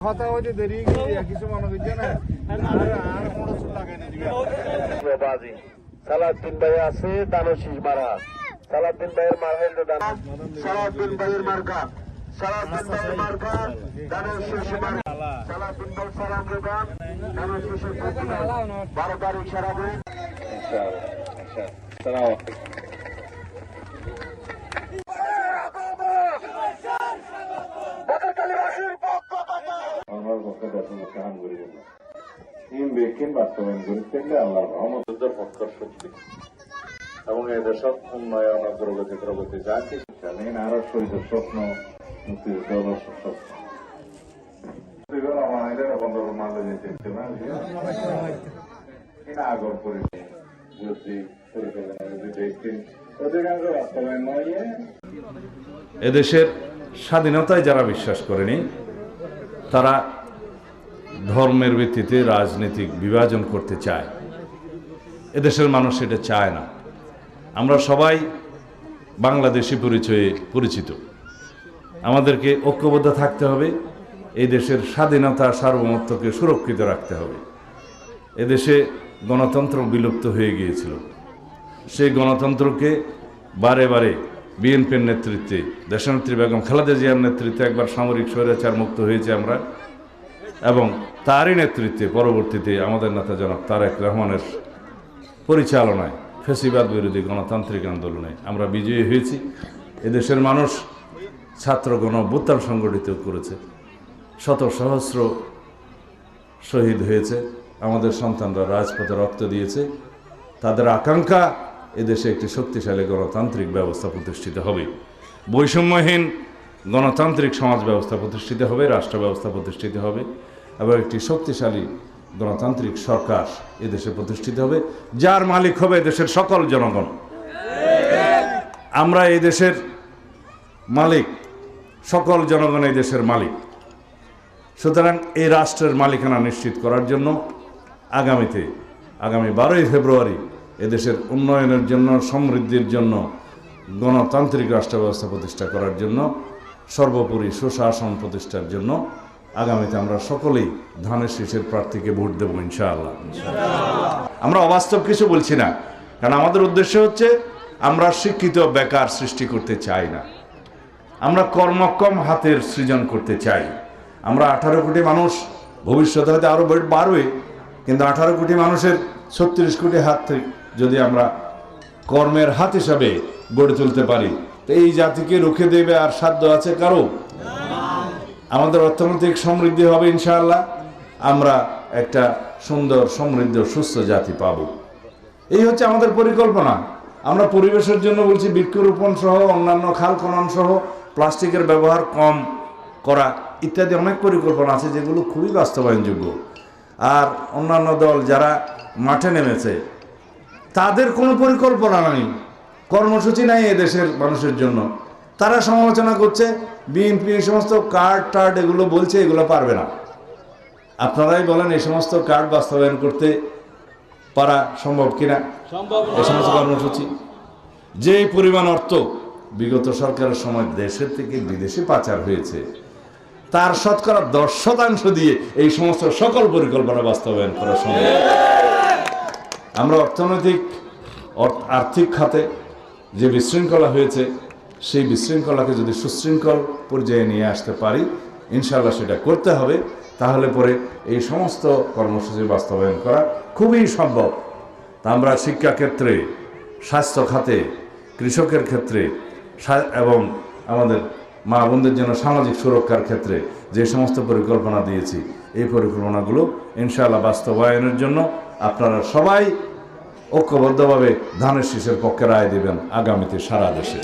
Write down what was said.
কথা হইতে দেরি কিছু মনে করছে না আর মোটর চুল লাগাই না বাজি সালাউদ্দিন ভাই আছে দানশীষ মারা সালাউদ্দিন ভাইয়ের মার হইল সালাউদ্দিন ভাইয়ের মার্কা সালাউদ্দিন ভাইয়ের মার্কা দানশীষ মারা সালাউদ্দিন ভাই সালাম দেবান দানশীষের প্রতি 12 তারিখ সারা দিন ইনশাআল্লাহ সালাম বাস্তবায়ন করতে আল্লাহ রহমতের পক্ষর শক্তি এবং এদেশের উন্নয়ন প্রগতি যা কিছু জানেন আরো শহীদের স্বপ্ন মুক্তিযুদ্ধ স্বপ্ন আগর করে অধিকাংশ বাস্তবায়ন নয়। এদেশের স্বাধীনতায় যারা বিশ্বাস করেনি তারা ধর্মের ভিত্তিতে রাজনৈতিক বিভাজন করতে চায়। এদেশের মানুষ এটা চায় না। আমরা সবাই বাংলাদেশি পরিচয়ে পরিচিত। আমাদেরকে ঐক্যবদ্ধ থাকতে হবে। এই দেশের স্বাধীনতা সার্বভৌমত্বকে সুরক্ষিত রাখতে হবে। এদেশে গণতন্ত্র বিলুপ্ত হয়ে গিয়েছিল। সেই গণতন্ত্রকে বারে বারে বিএনপির নেতৃত্বে দেশনেত্রী বেগম খালেদা জিয়ার নেতৃত্বে একবার সামরিক স্বৈরাচার মুক্ত হয়েছে আমরা, এবং তারই নেতৃত্বে পরবর্তীতে আমাদের নেতা জনাব তারেক রহমানের পরিচালনায় ফ্যাসিবাদ বিরোধী গণতান্ত্রিক আন্দোলনে আমরা বিজয়ী হয়েছি। এদেশের মানুষ ছাত্র গণ অভ্যুত্থান সংগঠিত করেছে, শত সহস্র শহীদ হয়েছে, আমাদের সন্তানরা রাজপথে রক্ত দিয়েছে। তাদের আকাঙ্ক্ষা এদেশে একটি শক্তিশালী গণতান্ত্রিক ব্যবস্থা প্রতিষ্ঠিত হবে, বৈষম্যহীন গণতান্ত্রিক সমাজ ব্যবস্থা প্রতিষ্ঠিত হবে, রাষ্ট্র ব্যবস্থা প্রতিষ্ঠিত হবে, এবং একটি শক্তিশালী গণতান্ত্রিক সরকার এদেশে প্রতিষ্ঠিত হবে, যার মালিক হবে দেশের সকল জনগণ। আমরা এই দেশের মালিক, সকল জনগণ এই দেশের মালিক। সুতরাং এই রাষ্ট্রের মালিকানা নিশ্চিত করার জন্য আগামী 12ই ফেব্রুয়ারি এদেশের উন্নয়নের জন্য, সমৃদ্ধির জন্য, গণতান্ত্রিক রাষ্ট্র ব্যবস্থা প্রতিষ্ঠা করার জন্য, সর্বোপরি সুশাসন প্রতিষ্ঠার জন্য আগামীতে আমরা সকলেই ধানের শীষের প্রার্থীকে ভোট দেব ইনশাআল্লাহ। আমরা অবাস্তব কিছু বলছি না, কারণ আমাদের উদ্দেশ্য হচ্ছে আমরা শিক্ষিত বেকার সৃষ্টি করতে চাই না। আমরা কর্মক্ষম হাতের সৃজন করতে চাই। আমরা 18 কোটি মানুষ, ভবিষ্যতে হয়তো আরও বাড়বে, কিন্তু 18 কোটি মানুষের 36 কোটি হাত থেকে যদি আমরা কর্মের হাত হিসাবে গড়ে তুলতে পারি, তো এই জাতিকে রুখে দেবে আর সাধ্য আছে কারো? আমাদের অর্থনৈতিক সমৃদ্ধি হবে ইনশাআল্লাহ। আমরা একটা সুন্দর, সমৃদ্ধ, সুস্থ জাতি পাব। এই হচ্ছে আমাদের পরিকল্পনা। আমরা পরিবেশের জন্য বলছি বৃক্ষরোপণ সহ, অন্যান্য খাল খনন সহ, প্লাস্টিকের ব্যবহার কম করা ইত্যাদি অনেক পরিকল্পনা আছে যেগুলো খুবই বাস্তবায়নযোগ্য। আর অন্যান্য দল যারা মাঠে নেমেছে তাদের কোনো পরিকল্পনা নেই, কর্মসূচি নাই এদেশের মানুষের জন্য। তারা সমালোচনা করছে বিএনপি এই সমস্ত কার্ড এগুলো বলছে, এগুলো পারবে না। আপনারাই বলেন এই সমস্ত কার্ড বাস্তবায়ন করতে পারা সম্ভব কিনা? এই সমস্ত কর্মসূচি যে পরিমাণ অর্থ বিগত সরকারের সময় দেশের থেকে বিদেশে পাচার হয়েছে, তার শতকরা 10% দিয়ে এই সমস্ত সকল পরিকল্পনা বাস্তবায়ন করা সম্ভব। আমরা আর্থিক খাতে যে বিশৃঙ্খলা হয়েছে, সেই বিশৃঙ্খলাকে যদি সুশৃঙ্খল পর্যায়ে নিয়ে আসতে পারি, ইনশাআল্লাহ সেটা করতে হবে। তাহলে পরে এই সমস্ত কর্মসূচি বাস্তবায়ন করা খুবই সম্ভব। তা আমরা শিক্ষা ক্ষেত্রে, স্বাস্থ্য খাতে, কৃষকের ক্ষেত্রে এবং আমাদের মা বোনদের জন্য সামাজিক সুরক্ষার ক্ষেত্রে যে সমস্ত পরিকল্পনা দিয়েছি, এই পরিকল্পনাগুলো ইনশাআল্লাহ বাস্তবায়নের জন্য আপনারা সবাই ঐক্যবদ্ধভাবে ধানের শীষের পক্ষে রায় দেবেন আগামীতে সারা দেশে।